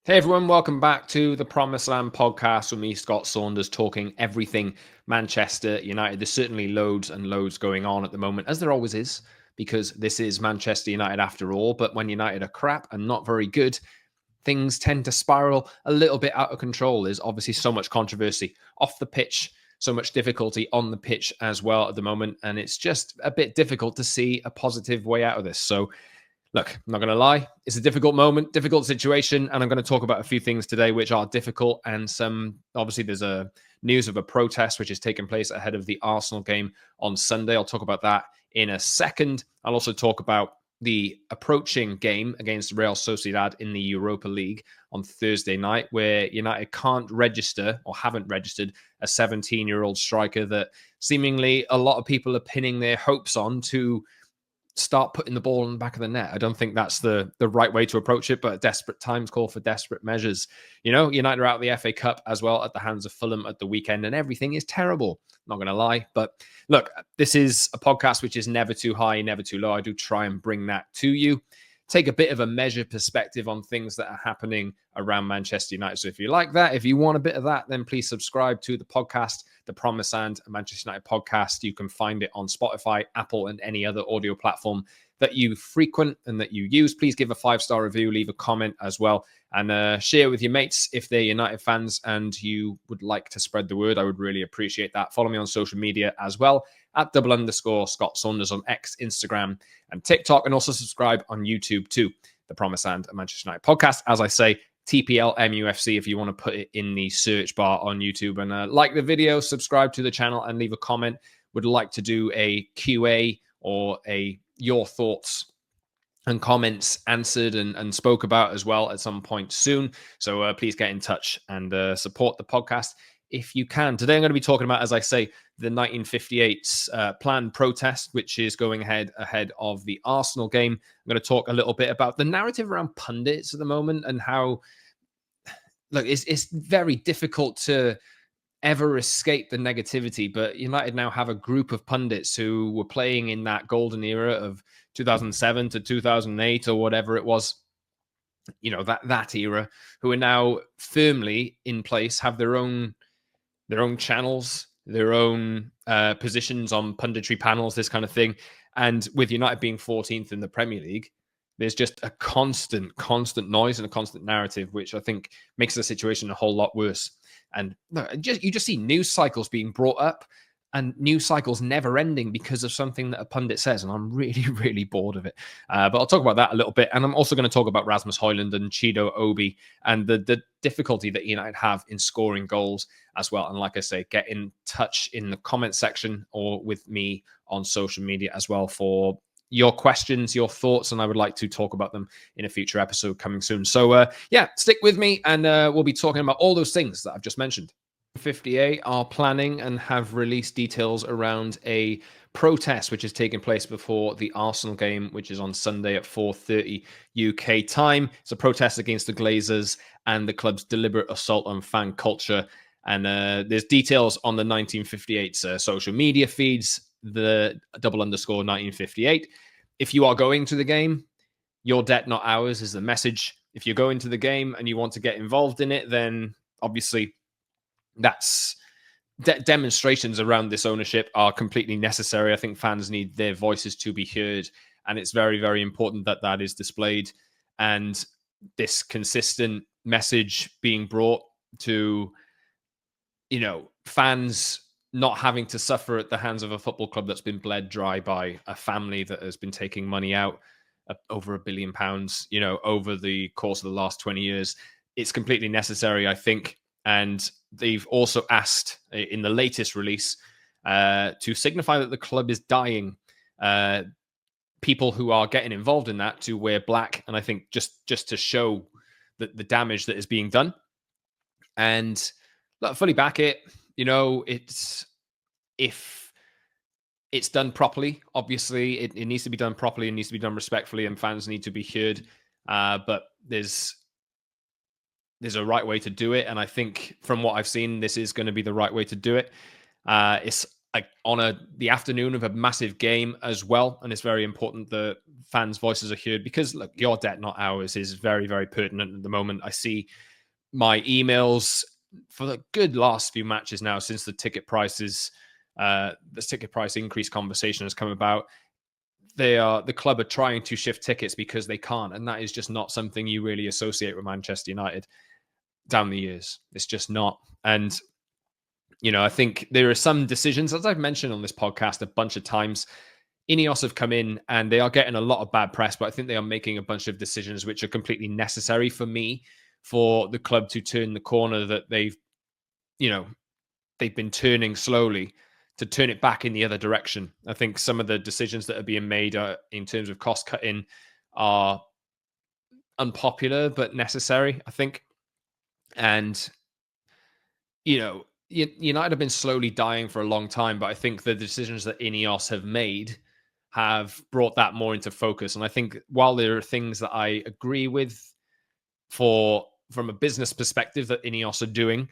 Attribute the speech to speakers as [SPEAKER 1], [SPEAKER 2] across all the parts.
[SPEAKER 1] Hey everyone, welcome back to the Promised Land podcast with me, Scott Saunders, talking everything Manchester United. There's certainly loads and loads going on at the moment, as there always is, because this is Manchester United after all. But when United are crap and not very good, things tend to spiral a little bit out of control. There's obviously so much controversy off the pitch, so much difficulty on the pitch as well at the moment, and it's just a bit difficult to see a positive way out of this. So look, I'm not going to lie. It's a difficult moment, difficult situation, and I'm going to talk about a few things today which are difficult. And some, obviously, there's a news of a protest which is taking place ahead of the Arsenal game on Sunday. I'll talk about that in a second. I'll also talk about the approaching game against Real Sociedad in the Europa League on Thursday night, where United can't register or haven't registered a 17-year-old striker that seemingly a lot of people are pinning their hopes on to start putting the ball in the back of the net. I don't think that's the right way to approach it, but desperate times call for desperate measures. You know, United are out of the FA Cup as well at the hands of Fulham at the weekend, and everything is terrible. Not going to lie. But look, this is a podcast which is never too high, never too low. I do try and bring that to you. Take a bit of a measured perspective on things that are happening around Manchester United. So if you like that, if you want a bit of that, then please subscribe to the podcast, the Promised Land Manchester United podcast. You can find it on Spotify, Apple, and any other audio platform that you frequent and that you use. Please give a 5-star review, leave a comment as well, and share with your mates if they're United fans and you would like to spread the word. I would really appreciate that. Follow me on social media as well at @Scott Saunders on X, Instagram, and TikTok, and also subscribe on YouTube to the Promised Land Manchester United podcast. As I say, TPL MUFC if you want to put it in the search bar on YouTube. And like the video, subscribe to the channel, and leave a comment. Would like to do a QA or a your thoughts and comments answered and spoke about as well at some point soon. So please get in touch and support the podcast if you can. Today I'm going to be talking about, as I say, the 1958's planned protest, which is going ahead of the Arsenal game. I'm going to talk a little bit about the narrative around pundits at the moment and how, look, it's very difficult to ever escape the negativity, but United now have a group of pundits who were playing in that golden era of 2007 to 2008 or whatever it was, you know, that era, who are now firmly in place, have their own channels, their own positions on punditry panels, this kind of thing. And with United being 14th in the Premier League, there's just a constant noise and a constant narrative, which I think makes the situation a whole lot worse. And you just see news cycles being brought up and news cycles never ending because of something that a pundit says. And I'm really, really bored of it. But I'll talk about that a little bit. And I'm also going to talk about Rasmus Hojlund and Chido Obi and the difficulty that United have in scoring goals as well. And like I say, get in touch in the comment section or with me on social media as well for your questions, your thoughts, and I would like to talk about them in a future episode coming soon. So yeah, stick with me, and we'll be talking about all those things that I've just mentioned. 58 are planning and have released details around a protest which is taking place before the Arsenal game, which is on Sunday at 4:30 UK time. It's a protest against the Glazers and the club's deliberate assault on fan culture. And there's details on the 1958's social media feeds, the @1958. If you are going to the game, your debt, not ours, is the message. If you're going to the game and you want to get involved in it, then obviously that's demonstrations around this ownership are completely necessary. I think fans need their voices to be heard, and it's very, very important that that is displayed. And this consistent message being brought to, you know, fans not having to suffer at the hands of a football club that's been bled dry by a family that has been taking money out over £1 billion, you know, over the course of the last 20 years. It's completely necessary, I think. And they've also asked in the latest release to signify that the club is dying. People who are getting involved in that to wear black, and I think just to show the damage that is being done. And look, fully back it. You know, it's if it's done properly. Obviously, it needs to be done properly and needs to be done respectfully, and fans need to be heard. But there's a right way to do it, and I think from what I've seen, this is going to be the right way to do it. It's like on the afternoon of a massive game as well. And it's very important that fans' voices are heard, because look, your debt, not ours, is very, very pertinent at the moment. I see my emails for the good last few matches now since the ticket prices, the ticket price increase conversation has come about. The club are trying to shift tickets because they can't, and that is just not something you really associate with Manchester United down the years. It's just not. And I think there are some decisions, as I've mentioned on this podcast a bunch of times. Ineos have come in and they are getting a lot of bad press, but I think they are making a bunch of decisions which are completely necessary for me, for the club to turn the corner that you know, they've been turning slowly, to turn it back in the other direction. I think some of the decisions that are being made in terms of cost cutting are unpopular but necessary, I think. And United have been slowly dying for a long time, but I think the decisions that Ineos have made have brought that more into focus. And I think while there are things that I agree with from a business perspective that Ineos are doing,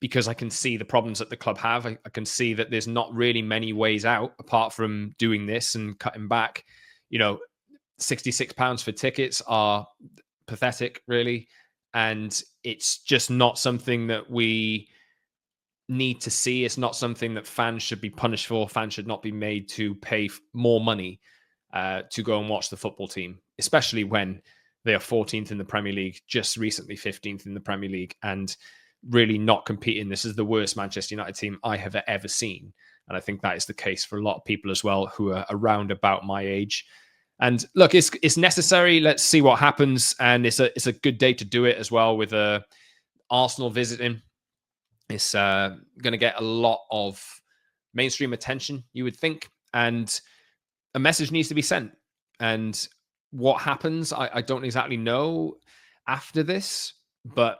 [SPEAKER 1] because I can see the problems that the club have, I can see that there's not really many ways out apart from doing this and cutting back. £66 for tickets are pathetic, really. And it's just not something that we need to see. It's not something that fans should be punished for. Fans should not be made to pay more money to go and watch the football team, especially when they are 14th in the Premier League, just recently 15th in the Premier League, and really not competing. This is the worst Manchester United team I have ever seen. And I think that is the case for a lot of people as well who are around about my age. And look, it's necessary. Let's see what happens. And it's a good day to do it as well, with Arsenal visiting. It's going to get a lot of mainstream attention, you would think. And a message needs to be sent. And what happens, I don't exactly know after this, but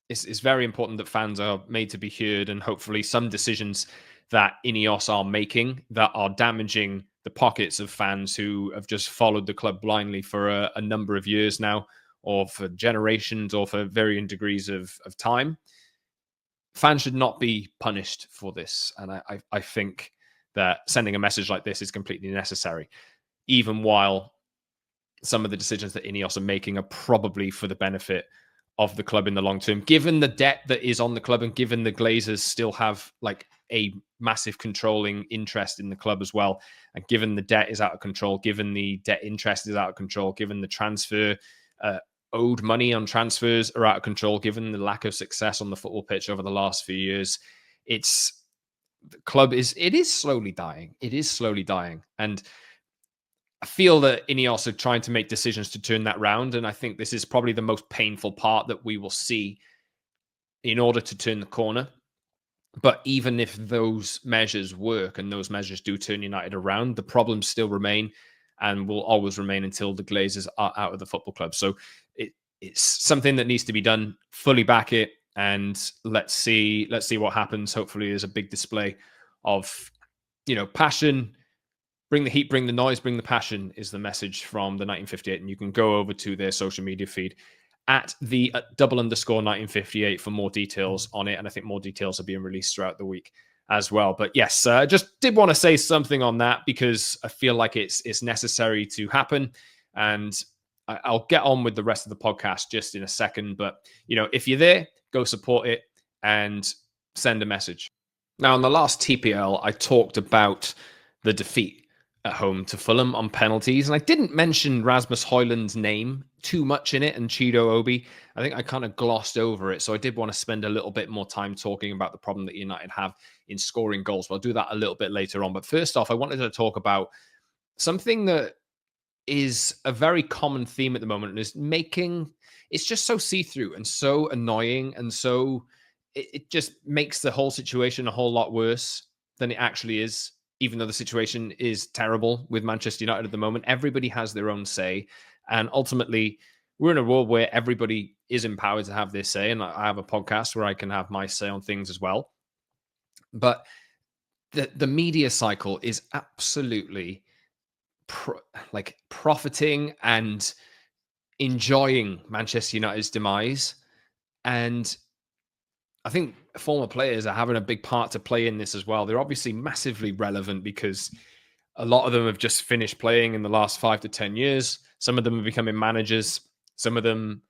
[SPEAKER 1] it's very important that fans are made to be heard, and hopefully some decisions that Ineos are making that are damaging the pockets of fans who have just followed the club blindly for a number of years now, or for generations, or for varying degrees of time. Fans should not be punished for this. And I think that sending a message like this is completely necessary, even while some of the decisions that Ineos are making are probably for the benefit of the club in the long term, given the debt that is on the club, and given the Glazers still have like a massive controlling interest in the club as well. And given the debt is out of control, given the debt interest is out of control, given the transfer owed money on transfers are out of control, given the lack of success on the football pitch over the last few years, the club is slowly dying. It is slowly dying. And I feel that Ineos are trying to make decisions to turn that round. And I think this is probably the most painful part that we will see in order to turn the corner. But even if those measures work and those measures do turn United around, the problems still remain and will always remain until the Glazers are out of the football club. So it's something that needs to be done. Fully back it, and let's see what happens. Hopefully there's a big display of passion. Bring the heat, bring the noise, bring the passion is the message from the 1958. And you can go over to their social media feed at the _1958 for more details on it. And I think more details are being released throughout the week as well. But yes, just did want to say something on that, because I feel like it's necessary to happen. And I'll get on with the rest of the podcast just in a second. But, if you're there, go support it and send a message. Now, on the last TPL, I talked about the defeat at home to Fulham on penalties. And I didn't mention Rasmus Hojlund's name too much in it, and Chido Obi. I think I kind of glossed over it. So I did want to spend a little bit more time talking about the problem that United have in scoring goals. But I'll do that a little bit later on. But first off, I wanted to talk about something that is a very common theme at the moment, and is it's just so see-through and so annoying, and so it just makes the whole situation a whole lot worse than it actually is. Even though the situation is terrible with Manchester United at the moment, everybody has their own say. And ultimately, we're in a world where everybody is empowered to have their say. And I have a podcast where I can have my say on things as well. But the media cycle is absolutely profiting and enjoying Manchester United's demise. And I think former players are having a big part to play in this as well. They're obviously massively relevant because a lot of them have just finished playing in the last 5 to 10 years. Some of them are becoming managers. Some of them,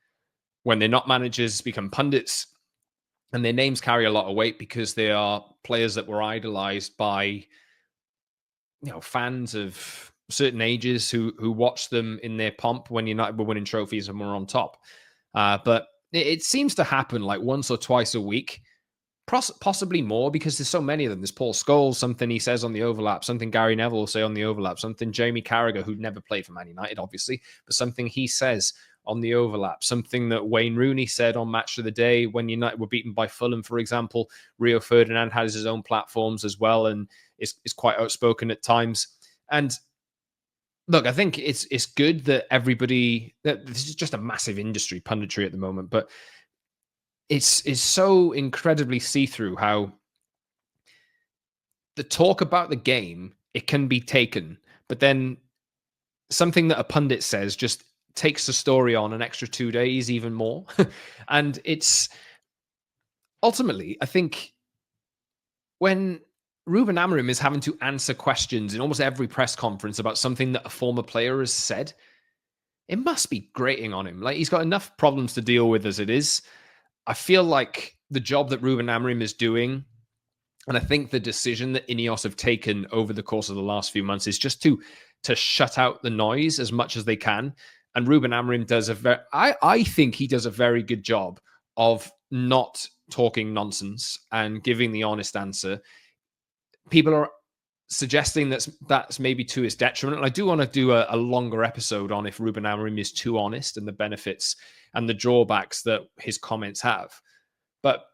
[SPEAKER 1] when they're not managers, become pundits. And their names carry a lot of weight because they are players that were idolized by fans of certain ages who watched them in their pomp when United were winning trophies and were on top. But it seems to happen like once or twice a week, possibly more because there's so many of them. There's Paul Scholes, something he says on the overlap, something Gary Neville will say on the overlap, something Jamie Carragher, who'd never played for Man United, obviously, but something he says on the overlap, something that Wayne Rooney said on Match of the Day when United were beaten by Fulham, for example. Rio Ferdinand has his own platforms as well and is quite outspoken at times. And look, I think it's good that this is just a massive industry, punditry at the moment, but it's so incredibly see-through how the talk about the game, it can be taken, but then something that a pundit says just takes the story on an extra 2 days, even more. And it's ultimately, I think, when Ruben Amorim is having to answer questions in almost every press conference about something that a former player has said, it must be grating on him. Like, he's got enough problems to deal with as it is. I feel like the job that Ruben Amorim is doing, and I think the decision that Ineos have taken over the course of the last few months is just to shut out the noise as much as they can. And Ruben Amorim does I think he does a very good job of not talking nonsense and giving the honest answer. People are suggesting that's maybe to his detriment. And I do want to do a longer episode on if Ruben Amorim is too honest and the benefits and the drawbacks that his comments have. But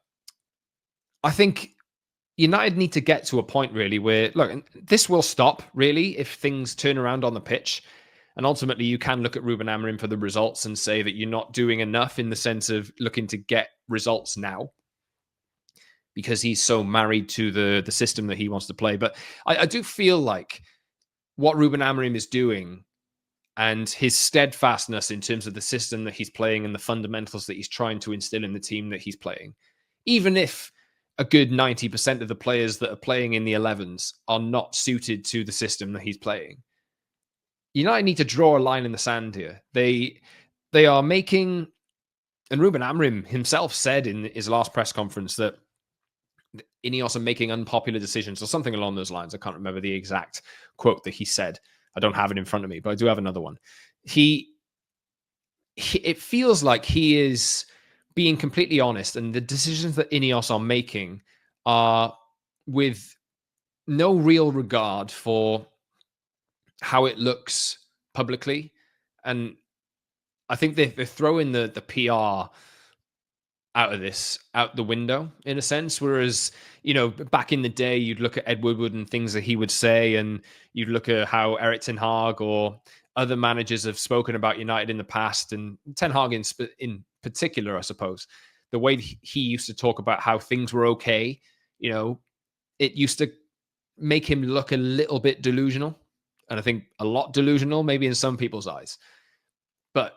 [SPEAKER 1] I think United need to get to a point really where, look, this will stop really if things turn around on the pitch. And ultimately, you can look at Ruben Amorim for the results and say that you're not doing enough in the sense of looking to get results now because he's so married to the system that he wants to play. But I do feel like what Ruben Amorim is doing and his steadfastness in terms of the system that he's playing and the fundamentals that he's trying to instill in the team that he's playing, even if a good 90% of the players that are playing in the 11s are not suited to the system that he's playing, United need to draw a line in the sand here. They are making, and Ruben Amorim himself said in his last press conference that Ineos are making unpopular decisions or something along those lines. I can't remember the exact quote that he said. I don't have it in front of me, but I do have another one. It feels like he is being completely honest, and the decisions that Ineos are making are with no real regard for how it looks publicly. And I think they're throwing the PR out the window in a sense. Whereas, back in the day, you'd look at Ed Woodward and things that he would say, and you'd look at how Erik Ten Hag or other managers have spoken about United in the past, and Ten Hag in particular, I suppose. The way he used to talk about how things were okay, it used to make him look a little bit delusional. And I think a lot delusional, maybe in some people's eyes. But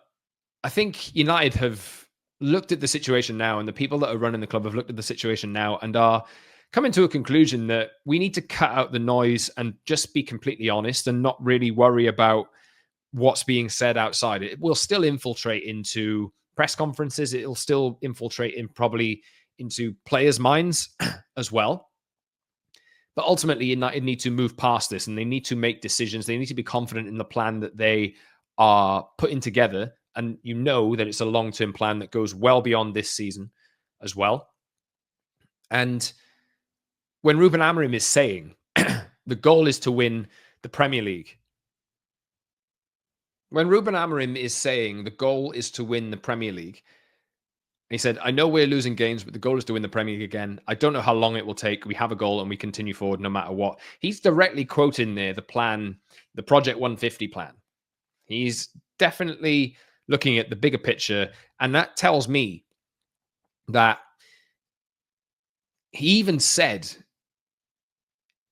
[SPEAKER 1] I think United have looked at the situation now, and the people that are running the club have looked at the situation now and are coming to a conclusion that we need to cut out the noise and just be completely honest and not really worry about what's being said outside. It will still infiltrate into press conferences. It'll still infiltrate probably into players' minds as well. But ultimately, United need to move past this, and they need to make decisions. They need to be confident in the plan that they are putting together. And that it's a long-term plan that goes well beyond this season as well. And when Ruben Amorim is saying the goal is to win the Premier League, when Ruben Amorim is saying the goal is to win the Premier League, he said, I know we're losing games, but the goal is to win the Premier League again. I don't know how long it will take. We have a goal and we continue forward no matter what. He's directly quoting there the plan, the Project 150 plan. He's definitely looking at the bigger picture. And that tells me that he even said,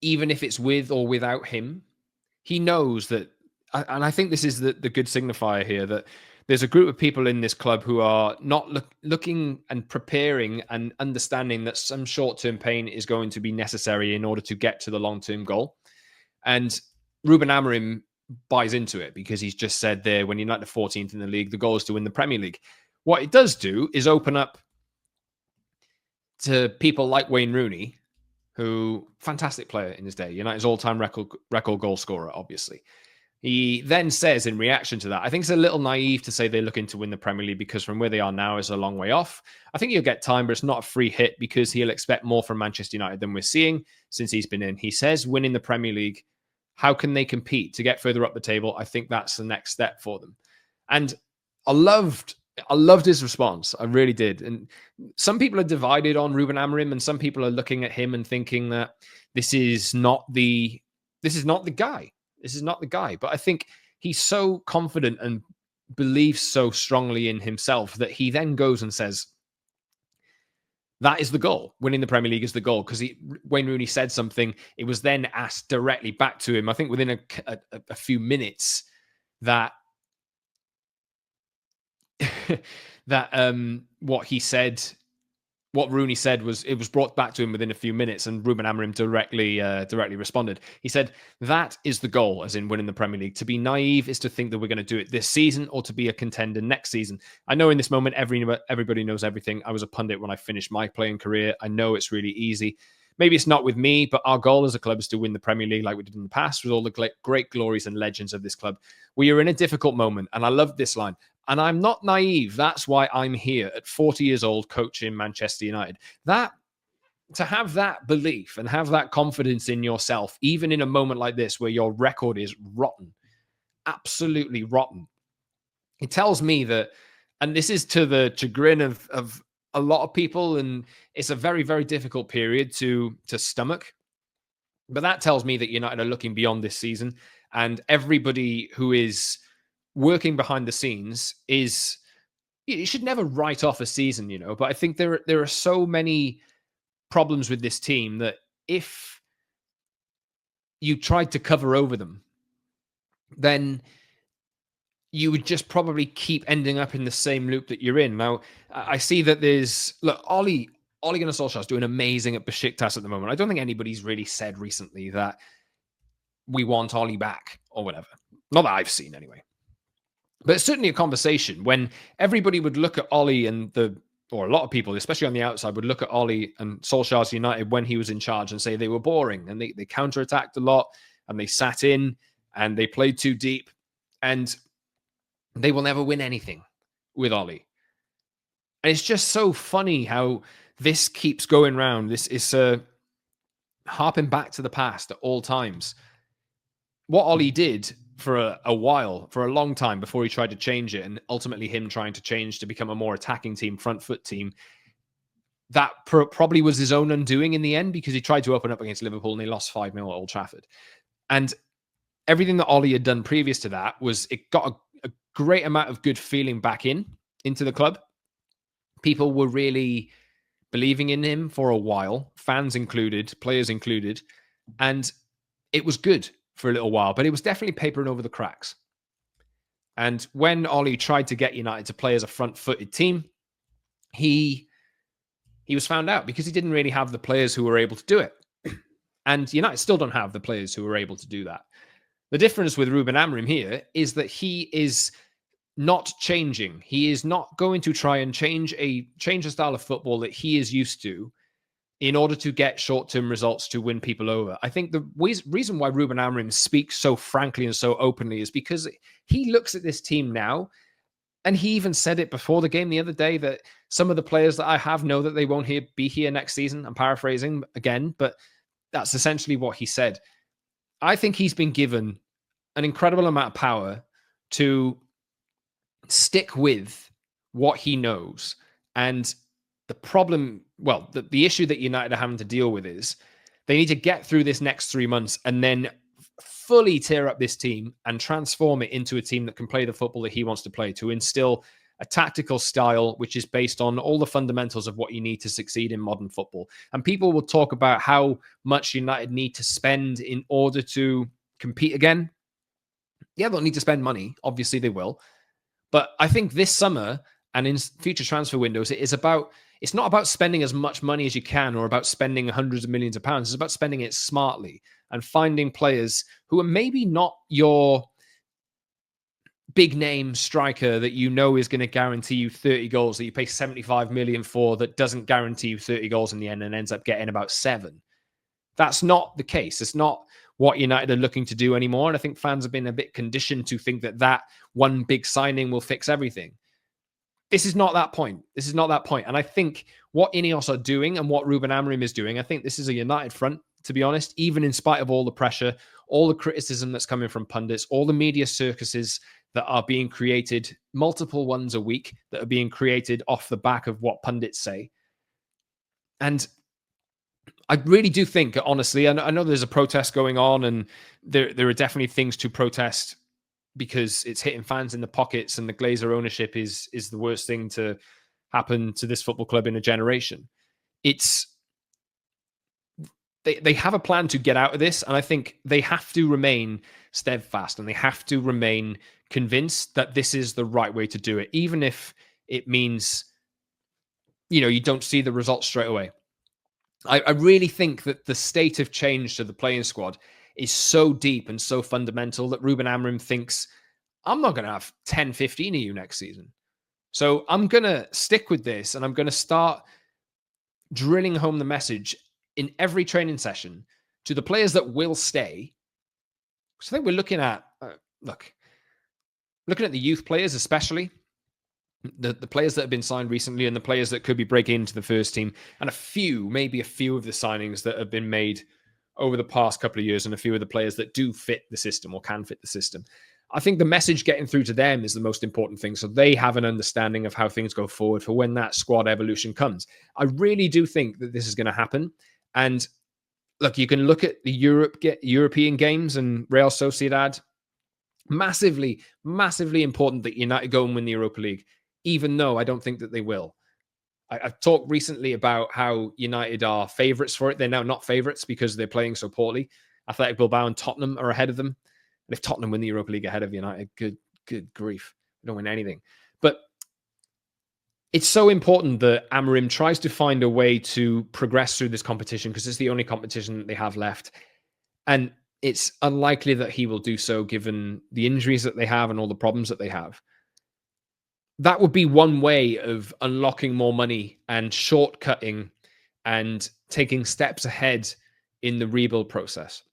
[SPEAKER 1] even if it's with or without him, he knows that, and I think this is the good signifier here, that there's a group of people in this club who are not looking and preparing and understanding that some short-term pain is going to be necessary in order to get to the long-term goal. And Ruben Amorim buys into it because he's just said there, when United are 14th in the league, the goal is to win the Premier League. What it does do is open up to people like Wayne Rooney, who fantastic player in his day, United's all-time record goal scorer, obviously. He then says in reaction to that, I think it's a little naive to say they're looking to win the Premier League because from where they are now is a long way off. I think he'll get time, but it's not a free hit because he'll expect more from Manchester United than we're seeing since he's been in. He says winning the Premier League, how can they compete to get further up the table? I think that's the next step for them. And I loved his response. I really did. And some people are divided on Ruben Amorim, and some people are looking at him and thinking that this is not the guy. This is not the guy. But I think he's so confident and believes so strongly in himself that he then goes and says, that is the goal. Winning the Premier League is the goal. Because Wayne Rooney said something. It was then asked directly back to him, I think within a few minutes, that what he said, what Rooney said was brought back to him within a few minutes, and Ruben Amorim directly responded. He said, that is the goal, as in winning the Premier League. To be naive is to think that we're going to do it this season or to be a contender next season. I know in this moment, everybody knows everything. I was a pundit when I finished my playing career. I know it's really easy. Maybe it's not with me, but our goal as a club is to win the Premier League like we did in the past with all the great glories and legends of this club. We are in a difficult moment, and I love this line. And I'm not naive. That's why I'm here at 40 years old coaching Manchester United. That to have that belief and have that confidence in yourself, even in a moment like this where your record is rotten, absolutely rotten. It tells me that, and this is to the chagrin of a lot of people, and it's a very, very difficult period to stomach. But that tells me that United are looking beyond this season, and everybody who is working behind the scenes is, you should never write off a season, but I think there are so many problems with this team that if you tried to cover over them, then you would just probably keep ending up in the same loop that you're in. Now, I see that Ole Gunnar Solskjaer is doing amazing at Besiktas at the moment. I don't think anybody's really said recently that we want Ole back or whatever. Not that I've seen anyway. But it's certainly a conversation when everybody would look at Ole or a lot of people, especially on the outside, would look at Ole and Solskjaer's United when he was in charge and say they were boring and they counterattacked a lot and they sat in and they played too deep and they will never win anything with Ole. And it's just so funny how this keeps going round. This is harping back to the past at all times. What Ole did for a while, for a long time before he tried to change it, and ultimately him trying to change to become a more attacking team, front foot team, that probably was his own undoing in the end because he tried to open up against Liverpool and they lost 5-0 at Old Trafford. And everything that Ole had done previous to that was it got a great amount of good feeling back into the club. People were really believing in him for a while, fans included, players included, and it was good for a little while, but it was definitely papering over the cracks. And when Ole tried to get United to play as a front-footed team, he was found out because he didn't really have the players who were able to do it. And United still don't have the players who are able to do that. The difference with Ruben Amorim here is that he is not changing. He is not going to try and change a style of football that he is used to in order to get short-term results to win people over. I think the reason why Ruben Amorim speaks so frankly and so openly is because he looks at this team now, and he even said it before the game the other day that some of the players that I have know that they won't be here next season. I'm paraphrasing again, but that's essentially what he said. I think he's been given an incredible amount of power to stick with what he knows. And the problem, the issue that United are having to deal with is they need to get through this next 3 months and then fully tear up this team and transform it into a team that can play the football that he wants to play, to instill a tactical style which is based on all the fundamentals of what you need to succeed in modern football. And people will talk about how much United need to spend in order to compete again. Yeah, they'll need to spend money. Obviously they will. But I think this summer and in future transfer windows, it's not about spending as much money as you can or about spending hundreds of millions of pounds. It's about spending it smartly and finding players who are maybe not your big name striker that you know is going to guarantee you 30 goals that you pay 75 million for, that doesn't guarantee you 30 goals in the end and ends up getting about 7. That's not the case. It's not what United are looking to do anymore. And I think fans have been a bit conditioned to think that one big signing will fix everything. This is not that point. This is not that point. And I think what Ineos are doing and what Ruben Amorim is doing, I think this is a united front, to be honest, even in spite of all the pressure, all the criticism that's coming from pundits, all the media circuses that are being created, multiple ones a week that are being created off the back of what pundits say. And I really do think, honestly, I know there's a protest going on and there are definitely things to protest because it's hitting fans in the pockets and the Glazer ownership is the worst thing to happen to this football club in a generation. They have a plan to get out of this, and I think they have to remain steadfast and they have to remain convinced that this is the right way to do it, even if it means, you don't see the results straight away. I really think that the state of change to the playing squad is so deep and so fundamental that Ruben Amorim thinks, I'm not going to have 10, 15 of you next season. So I'm going to stick with this and I'm going to start drilling home the message in every training session to the players that will stay. So I think we're looking at, looking at the youth players, especially the players that have been signed recently and the players that could be breaking into the first team, and maybe a few of the signings that have been made over the past couple of years and a few of the players that do fit the system or can fit the system. I think the message getting through to them is the most important thing. So they have an understanding of how things go forward for when that squad evolution comes. I really do think that this is going to happen. And look, you can look at the European games and Real Sociedad. Massively, massively important that United go and win the Europa League, even though I don't think that they will. I've talked recently about how United are favourites for it. They're now not favourites because they're playing so poorly. Athletic Bilbao and Tottenham are ahead of them. And if Tottenham win the Europa League ahead of United, good grief. They don't win anything. But it's so important that Amorim tries to find a way to progress through this competition because it's the only competition that they have left. And it's unlikely that he will do so given the injuries that they have and all the problems that they have. That would be one way of unlocking more money and shortcutting and taking steps ahead in the rebuild process.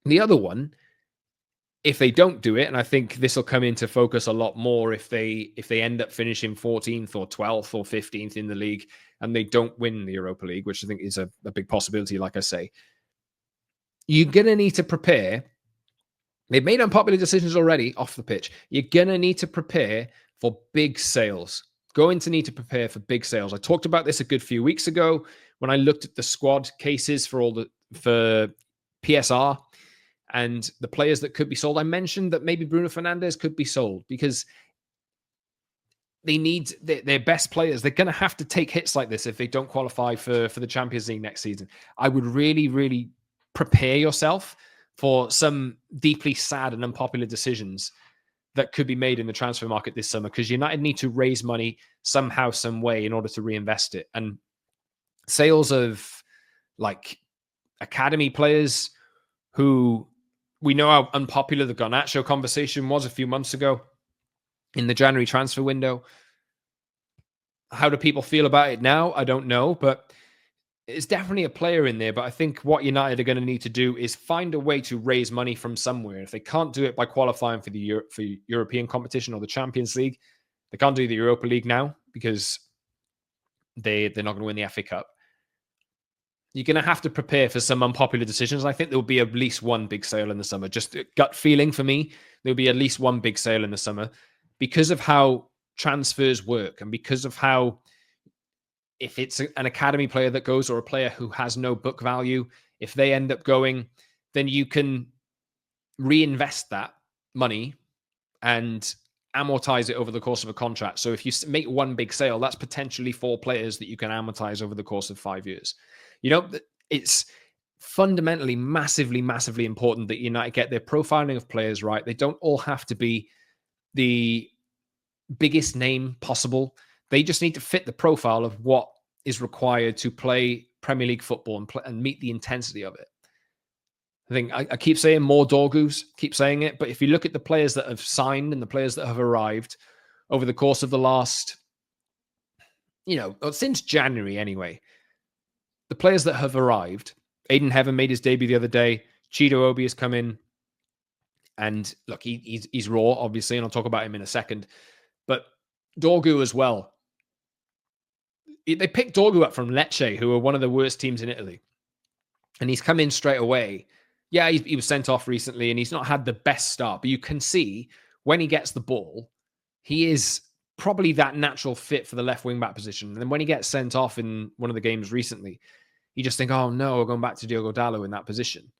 [SPEAKER 1] The other one, if they don't do it, and I think this will come into focus a lot more if they end up finishing 14th or 12th or 15th in the league and they don't win the Europa League, which I think is a big possibility, like I say, you're going to need to prepare. They've made unpopular decisions already off the pitch. You're going to need to prepare for big sales. Going to need to prepare for big sales. I talked about this a good few weeks ago when I looked at the squad cases for PSR and the players that could be sold. I mentioned that maybe Bruno Fernandes could be sold because they need their best players. They're going to have to take hits like this if they don't qualify for the Champions League next season. I would really, really prepare yourself for some deeply sad and unpopular decisions that could be made in the transfer market this summer because United need to raise money somehow, some way in order to reinvest it. And sales of academy players who we know how unpopular the Garnacho conversation was a few months ago in the January transfer window. How do people feel about it now? I don't know, but it's definitely a player in there. But I think what United are going to need to do is find a way to raise money from somewhere. If they can't do it by qualifying for the European competition or the Champions League, they can't do the Europa League now because they're not going to win the FA Cup. You're going to have to prepare for some unpopular decisions. I think there will be at least one big sale in the summer. Just a gut feeling for me, there'll be at least one big sale in the summer because of how transfers work and because of how if it's an academy player that goes or a player who has no book value, if they end up going, then you can reinvest that money and amortize it over the course of a contract. So if you make one big sale, that's potentially 4 players that you can amortize over the course of 5 years. It's fundamentally massively, massively important that United get their profiling of players right. They don't all have to be the biggest name possible. They just need to fit the profile of what is required to play Premier League football and meet the intensity of it. I think I keep saying more Dorgus, keep saying it, but if you look at the players that have signed and the players that have arrived over the course of the last, since January anyway, the players that have arrived, Aiden Heaven made his debut the other day. Chido Obi has come in. And look, he's raw, obviously, and I'll talk about him in a second. But Dorgu as well. They picked Dorgu up from Lecce, who are one of the worst teams in Italy. And he's come in straight away. Yeah, he was sent off recently, and he's not had the best start. But you can see when he gets the ball, he is probably that natural fit for the left wing-back position. And then when he gets sent off in one of the games recently, you just think, oh no, we're going back to Diogo Dalot in that position.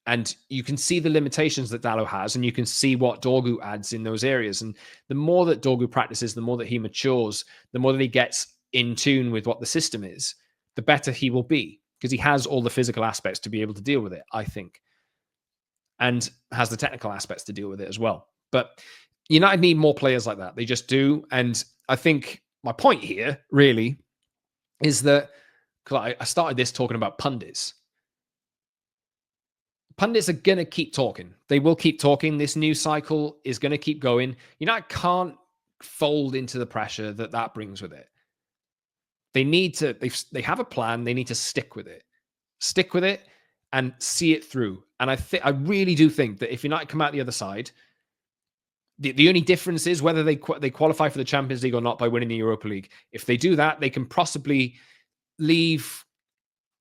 [SPEAKER 1] And you can see the limitations that Dalot has, and you can see what Dorgu adds in those areas. And the more that Dorgu practices, the more that he matures, the more that he gets in tune with what the system is, the better he will be, because he has all the physical aspects to be able to deal with it, I think, and has the technical aspects to deal with it as well. But United need more players like that. They just do. And I think my point here really is that, because I started this talking about pundits. Pundits are going to keep talking. They will keep talking. This news cycle is going to keep going. United can't fold into the pressure that brings with it. They need to, they have a plan. They need to stick with it. Stick with it and see it through. And I really do think that if United come out the other side, the only difference is whether they qualify for the Champions League or not by winning the Europa League. If they do that, they can possibly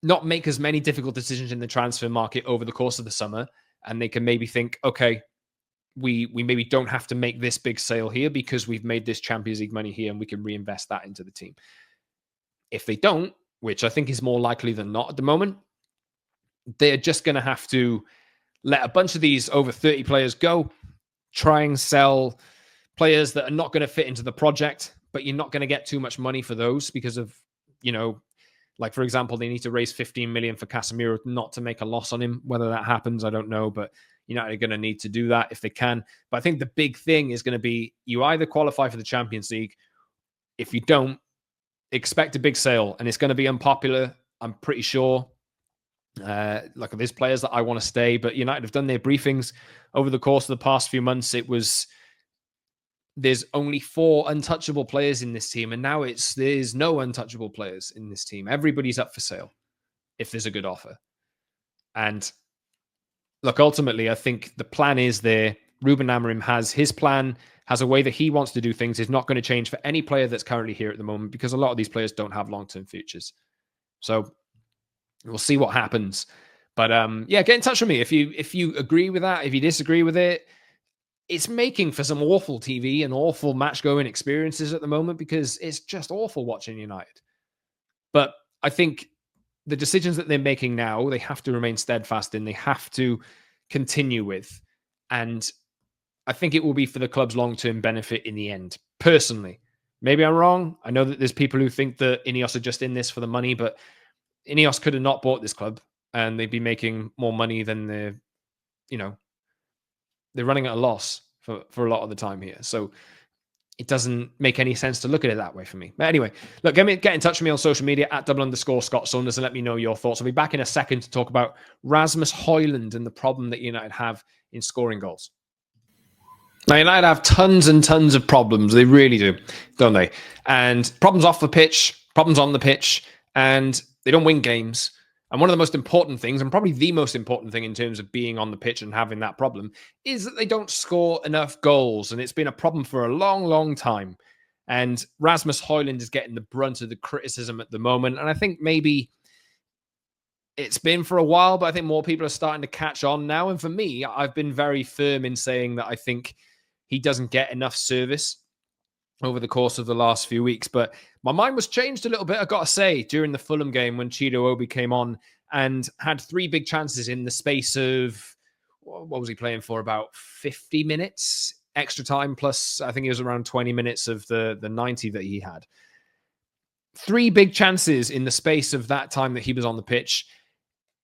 [SPEAKER 1] not make as many difficult decisions in the transfer market over the course of the summer. And they can maybe think, okay, we maybe don't have to make this big sale here because we've made this Champions League money here and we can reinvest that into the team. If they don't, which I think is more likely than not at the moment, they're just going to have to let a bunch of these over 30 players go, try and sell players that are not going to fit into the project, but you're not going to get too much money for those because of, like, for example, they need to raise 15 million for Casemiro not to make a loss on him. Whether that happens, I don't know, but United are going to need to do that if they can. But I think the big thing is going to be you either qualify for the Champions League. If you don't, expect a big sale, and it's going to be unpopular, I'm pretty sure. Like, there's players that I want to stay, but United have done their briefings over the course of the past few months. There's only 4 untouchable players in this team, and now there's no untouchable players in this team. Everybody's up for sale if there's a good offer. And look, ultimately, I think the plan is there. Ruben Amorim has his plan, has a way that he wants to do things. Is not going to change for any player that's currently here at the moment, because a lot of these players don't have long-term futures. So we'll see what happens. But get in touch with me if you agree with that. If you disagree with it, it's making for some awful TV and awful match-going experiences at the moment, because it's just awful watching United. But I think the decisions that they're making now, they have to remain steadfast in. They have to continue with. And I think it will be for the club's long-term benefit in the end, personally. Maybe I'm wrong. I know that there's people who think that Ineos are just in this for the money, but Ineos could have not bought this club and they'd be making more money than they're running at a loss for a lot of the time here. So it doesn't make any sense to look at it that way for me. But anyway, look, get in touch with me on social media at @double_Scott Saunders and let me know your thoughts. I'll be back in a second to talk about Rasmus Hojlund and the problem that United have in scoring goals. Now, United have tons and tons of problems. They really do, don't they? And problems off the pitch, problems on the pitch, and they don't win games. And one of the most important things, and probably the most important thing in terms of being on the pitch and having that problem, is that they don't score enough goals. And it's been a problem for a long, long time. And Rasmus Hojlund is getting the brunt of the criticism at the moment. And I think maybe it's been for a while, but I think more people are starting to catch on now. And for me, I've been very firm in saying that I think he doesn't get enough service over the course of the last few weeks. But my mind was changed a little bit, I've got to say, during the Fulham game when Chido Obi came on and had 3 big chances in the space of, what was he playing for, about 50 minutes extra time, plus I think it was around 20 minutes of the 90 that he had. 3 big chances in the space of that time that he was on the pitch.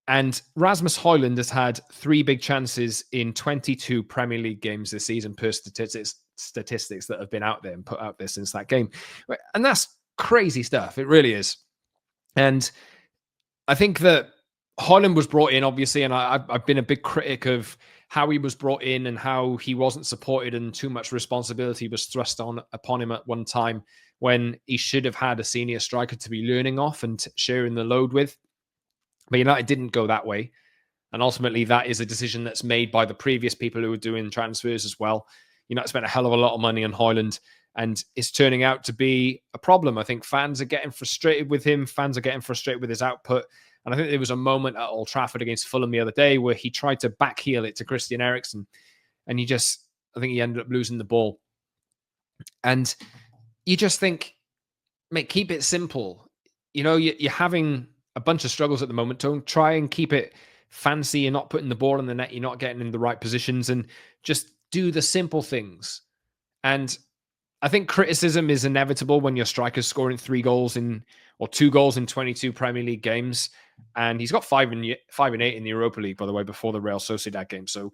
[SPEAKER 1] And Rasmus Hojlund has had 3 big chances in 22 Premier League games this season per statistics. statistics that have been out there and put out there since that game. And that's crazy stuff. It really is. And I think that Hojlund was brought in, obviously, and I've been a big critic of how he was brought in and how he wasn't supported and too much responsibility was thrust upon him at one time when he should have had a senior striker to be learning off and sharing the load with. But United didn't go that way. And ultimately, that is a decision that's made by the previous people who were doing transfers as well. United spent a hell of a lot of money on Hojlund, and it's turning out to be a problem. I think fans are getting frustrated with him. Fans are getting frustrated with his output. And I think there was a moment at Old Trafford against Fulham the other day where he tried to backheel it to Christian Eriksen. And I think he ended up losing the ball. And you just think, mate, keep it simple. You're having a bunch of struggles at the moment. Don't try and keep it fancy. You're not putting the ball in the net. You're not getting in the right positions, and just do the simple things. And I think criticism is inevitable when your striker's scoring 2 goals in 22 Premier League games. And he's got 5 and 8 in the Europa League, by the way, before the Real Sociedad game. So,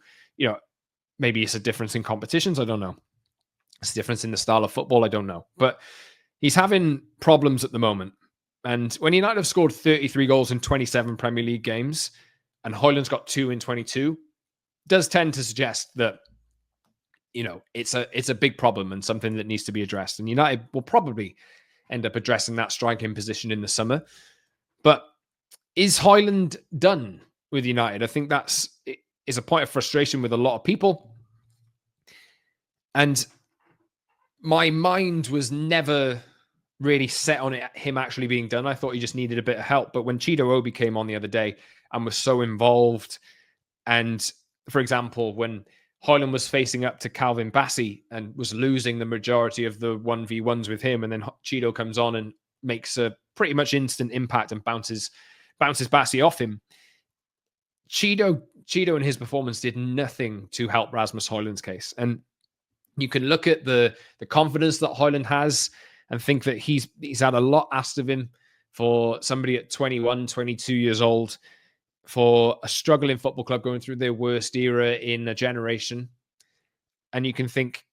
[SPEAKER 1] maybe it's a difference in competitions. I don't know. It's a difference in the style of football. I don't know. But he's having problems at the moment. And when United have scored 33 goals in 27 Premier League games, and Hojlund's got 2 in 22, does tend to suggest that, it's a big problem and something that needs to be addressed. And United will probably end up addressing that striking position in the summer. But is Hojlund done with United? I think is a point of frustration with a lot of people. And my mind was never really set on him actually being done. I thought he just needed a bit of help. But when Chido Obi came on the other day and was so involved, and for example, when Hojlund was facing up to Calvin Bassey and was losing the majority of the 1v1s with him, and then Chido comes on and makes a pretty much instant impact and bounces Bassey off him. Chido and his performance did nothing to help Rasmus Hojlund's case. And you can look at the confidence that Hojlund has and think that he's had a lot asked of him for somebody at 21, 22 years old, for a struggling football club going through their worst era in a generation. And you can think,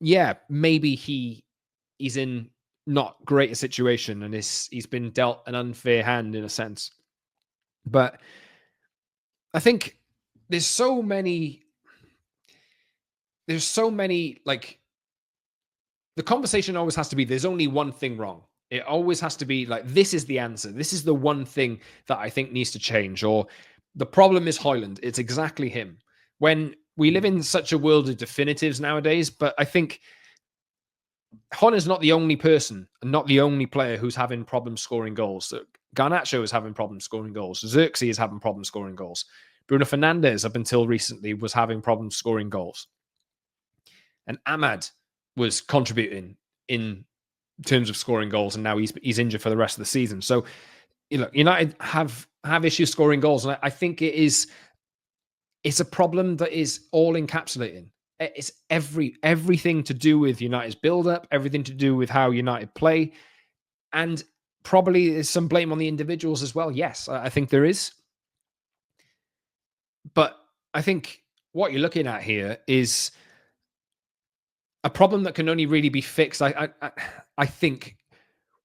[SPEAKER 1] yeah, maybe he's in not great a situation and he's been dealt an unfair hand in a sense. But I think there's so many, like, the conversation always has to be, there's only one thing wrong. It always has to be like, this is the answer. This is the one thing that I think needs to change. Or the problem is Hojlund. It's exactly him. When we live in such a world of definitives nowadays, but I think Hojlund's not the only person and not the only player who's having problems scoring goals. So Garnacho is having problems scoring goals. Xerxes is having problems scoring goals. Bruno Fernandes, up until recently, was having problems scoring goals. And Ahmad was contributing in terms of scoring goals, and now he's injured for the rest of the season. So, United have issues scoring goals, and I think it's a problem that is all encapsulating. It's everything to do with United's build-up, everything to do with how United play, and probably there's some blame on the individuals as well. Yes, I think there is. But I think what you're looking at here is a problem that can only really be fixed, I think,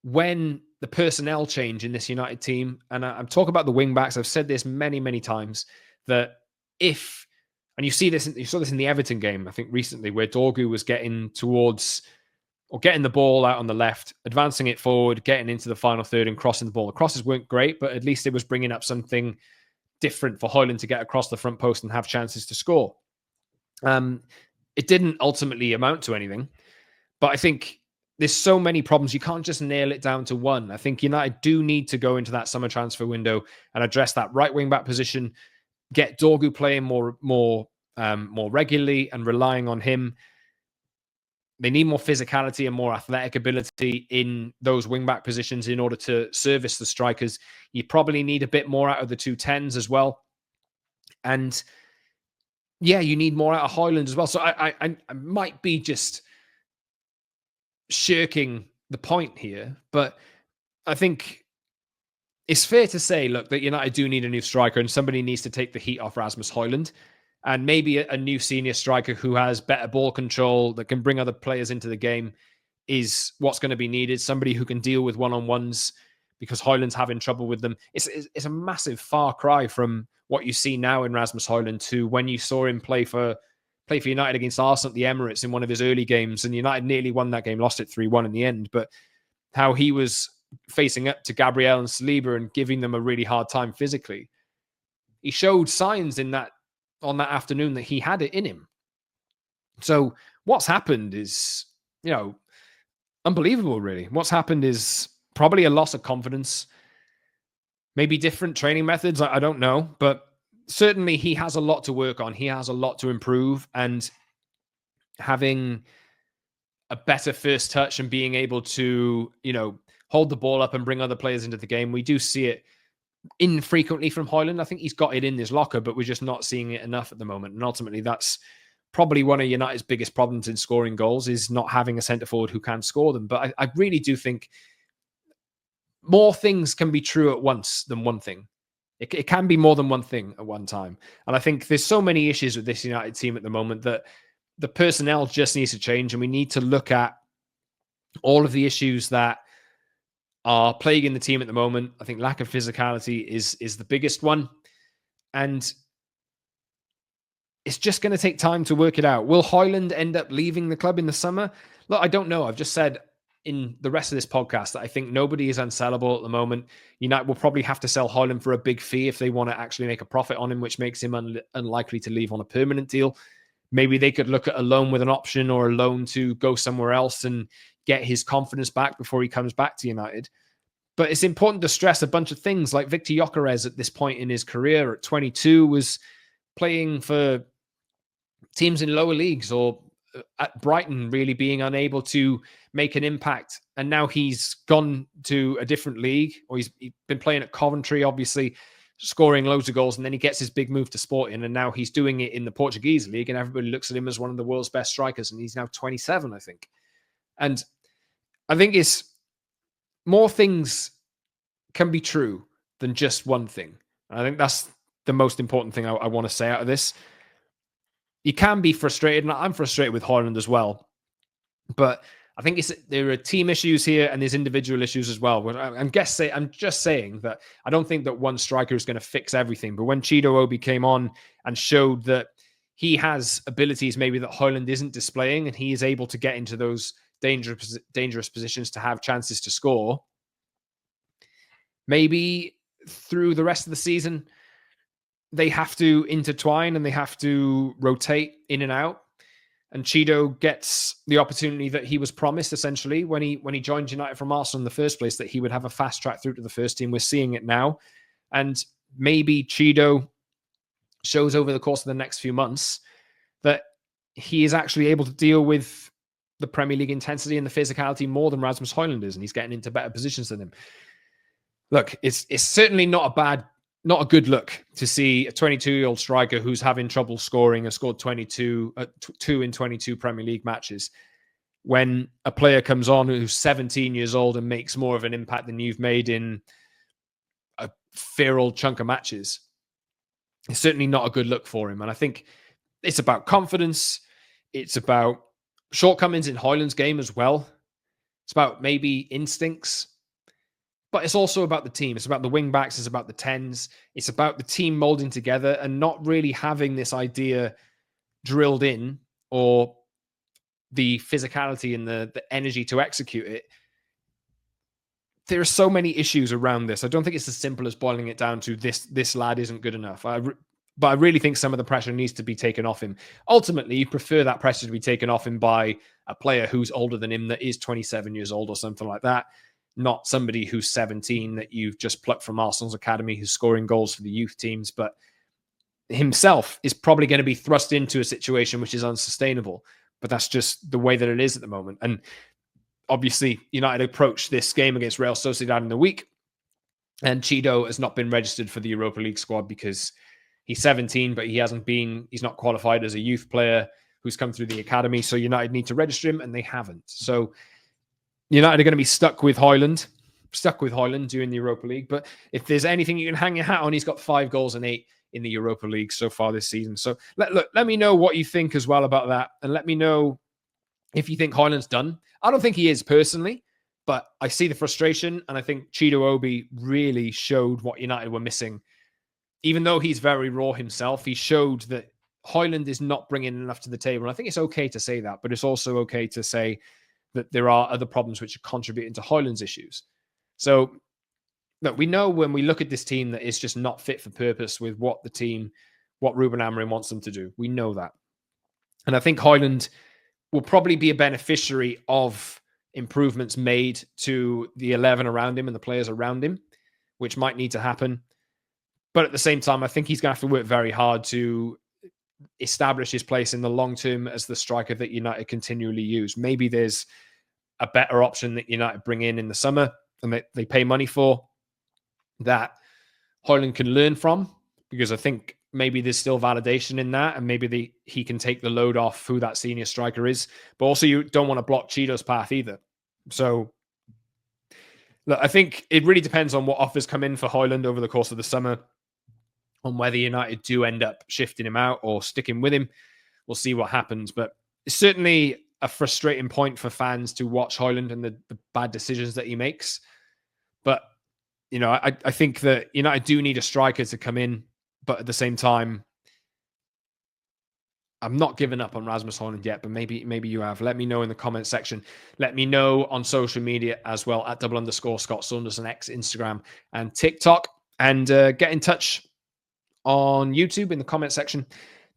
[SPEAKER 1] when the personnel change in this United team. And I'm talking about the wing backs. I've said this many, many times, that and you saw this in the Everton game, I think recently, where Dorgu was getting the ball out on the left, advancing it forward, getting into the final third and crossing the ball. The crosses weren't great, but at least it was bringing up something different for Hojlund to get across the front post and have chances to score. It didn't ultimately amount to anything, but I think there's so many problems. You can't just nail it down to one. I think United do need to go into that summer transfer window and address that right wing back position, get Dorgu playing more regularly and relying on him. They need more physicality and more athletic ability in those wing back positions in order to service the strikers. You probably need a bit more out of the 2 10s as well. And yeah, you need more out of Hojlund as well. So I might be just shirking the point here, but I think it's fair to say, look, that United do need a new striker and somebody needs to take the heat off Rasmus Hojlund. And maybe a new senior striker who has better ball control, that can bring other players into the game, is what's going to be needed. Somebody who can deal with one-on-ones, because Hojlund's having trouble with them. It's a massive far cry from what you see now in Rasmus Hojlund to when you saw him play for United against Arsenal at the Emirates in one of his early games. And United nearly won that game, lost it 3-1 in the end. But how he was facing up to Gabriel and Saliba and giving them a really hard time physically. He showed signs on that afternoon that he had it in him. So what's happened is, unbelievable, really. What's happened is probably a loss of confidence, maybe different training methods. I don't know, but certainly he has a lot to work on. He has a lot to improve, and having a better first touch and being able to, hold the ball up and bring other players into the game. We do see it infrequently from Hojlund. I think he's got it in his locker, but we're just not seeing it enough at the moment. And ultimately, that's probably one of United's biggest problems in scoring goals, is not having a centre forward who can score them. But I really do think more things can be true at once than one thing. It can be more than one thing at one time. And I think there's so many issues with this United team at the moment that the personnel just needs to change. And we need to look at all of the issues that are plaguing the team at the moment. I think lack of physicality is the biggest one. And it's just going to take time to work it out. Will Hojlund end up leaving the club in the summer? Look, I don't know. I've just said in the rest of this podcast that I think nobody is unsellable at the moment. United will probably have to sell Hojlund for a big fee if they want to actually make a profit on him, which makes him unlikely to leave on a permanent deal. Maybe they could look at a loan with an option, or a loan to go somewhere else and get his confidence back before he comes back to United. But it's important to stress a bunch of things, like Victor Gyökeres at this point in his career at 22 was playing for teams in lower leagues, or at Brighton, really being unable to make an impact. And now he's gone to a different league, or he's been playing at Coventry, obviously scoring loads of goals. And then he gets his big move to Sporting, and now he's doing it in the Portuguese league, and everybody looks at him as one of the world's best strikers. And he's now 27, I think. And I think it's more things can be true than just one thing. And I think that's the most important thing I want to say out of this. You can be frustrated, and I'm frustrated with Hojlund as well. But I think there are team issues here, and there's individual issues as well. I'm just saying that I don't think that one striker is going to fix everything. But when Chido Obi came on and showed that he has abilities maybe that Hojlund isn't displaying, and he is able to get into those dangerous positions to have chances to score, maybe through the rest of the season, they have to intertwine and they have to rotate in and out. And Chido gets the opportunity that he was promised, essentially, when he joined United from Arsenal in the first place, that he would have a fast track through to the first team. We're seeing it now. And maybe Chido shows over the course of the next few months that he is actually able to deal with the Premier League intensity and the physicality more than Rasmus Hojlund is, and he's getting into better positions than him. Look, it's certainly not a good look to see a 22-year-old striker who's having trouble scoring and scored 2 in 22 Premier League matches, when a player comes on who's 17 years old and makes more of an impact than you've made in a fair old chunk of matches. It's certainly not a good look for him. And I think it's about confidence. It's about shortcomings in Hojlund's game as well. It's about maybe instincts. But it's also about the team. It's about the wing backs. It's about the 10s. It's about the team molding together and not really having this idea drilled in, or the physicality and the energy to execute it. There are so many issues around this. I don't think it's as simple as boiling it down to this lad isn't good enough. But I really think some of the pressure needs to be taken off him. Ultimately, you prefer that pressure to be taken off him by a player who's older than him, that is 27 years old or something like that. Not somebody who's 17 that you've just plucked from Arsenal's academy, who's scoring goals for the youth teams, but himself is probably going to be thrust into a situation which is unsustainable. But that's just the way that it is at the moment. And obviously, United approached this game against Real Sociedad in the week, and Chido has not been registered for the Europa League squad because he's 17, but he's not qualified as a youth player who's come through the academy. So United need to register him, and they haven't. So United are going to be stuck with Hojlund during the Europa League. But if there's anything you can hang your hat on, he's got 5 goals and 8 in the Europa League so far this season. So let me know what you think as well about that. And let me know if you think Hojlund's done. I don't think he is personally, but I see the frustration. And I think Chido Obi really showed what United were missing. Even though he's very raw himself, he showed that Hojlund is not bringing enough to the table. And I think it's okay to say that, but it's also okay to say that there are other problems which are contributing to Hojlund's issues. So look, we know when we look at this team that it's just not fit for purpose with what Ruben Amorim wants them to do. We know that. And I think Hojlund will probably be a beneficiary of improvements made to the 11 around him and the players around him, which might need to happen. But at the same time, I think he's going to have to work very hard to establish his place in the long term as the striker that United continually use. Maybe there's a better option that United bring in the summer and that they pay money for that Hojlund can learn from, because I think maybe there's still validation in that, and maybe he can take the load off who that senior striker is. But also, you don't want to block Chido's path either. So look, I think it really depends on what offers come in for Hojlund over the course of the summer, on whether United do end up shifting him out or sticking with him. We'll see what happens. But it's certainly a frustrating point for fans to watch Hojlund and the bad decisions that he makes. But, you know, I think that United do need a striker to come in. But at the same time, I'm not giving up on Rasmus Hojlund yet, but maybe you have. Let me know in the comment section. Let me know on social media as well at @_ Scott Saunders on X, Instagram, and TikTok. And get in touch on YouTube in the comment section,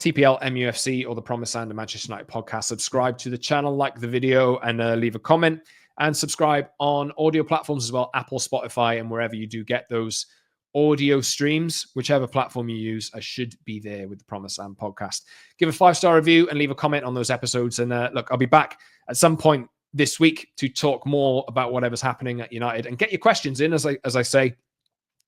[SPEAKER 1] TPL, MUFC, or the Promised Land of Manchester United podcast. Subscribe to the channel, like the video, and leave a comment. And subscribe on audio platforms as well, Apple, Spotify, and wherever you do get those audio streams. Whichever platform you use, I should be there with the Promised Land podcast. Give a 5-star review and leave a comment on those episodes. And look, I'll be back at some point this week to talk more about whatever's happening at United, and get your questions in, as I say.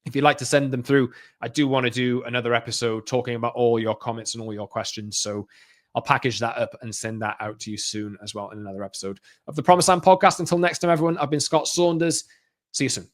[SPEAKER 1] If you'd like to send them through, I do want to do another episode talking about all your comments and all your questions. So I'll package that up and send that out to you soon as well in another episode of the Promised Land podcast. Until next time, everyone, I've been Scott Saunders. See you soon.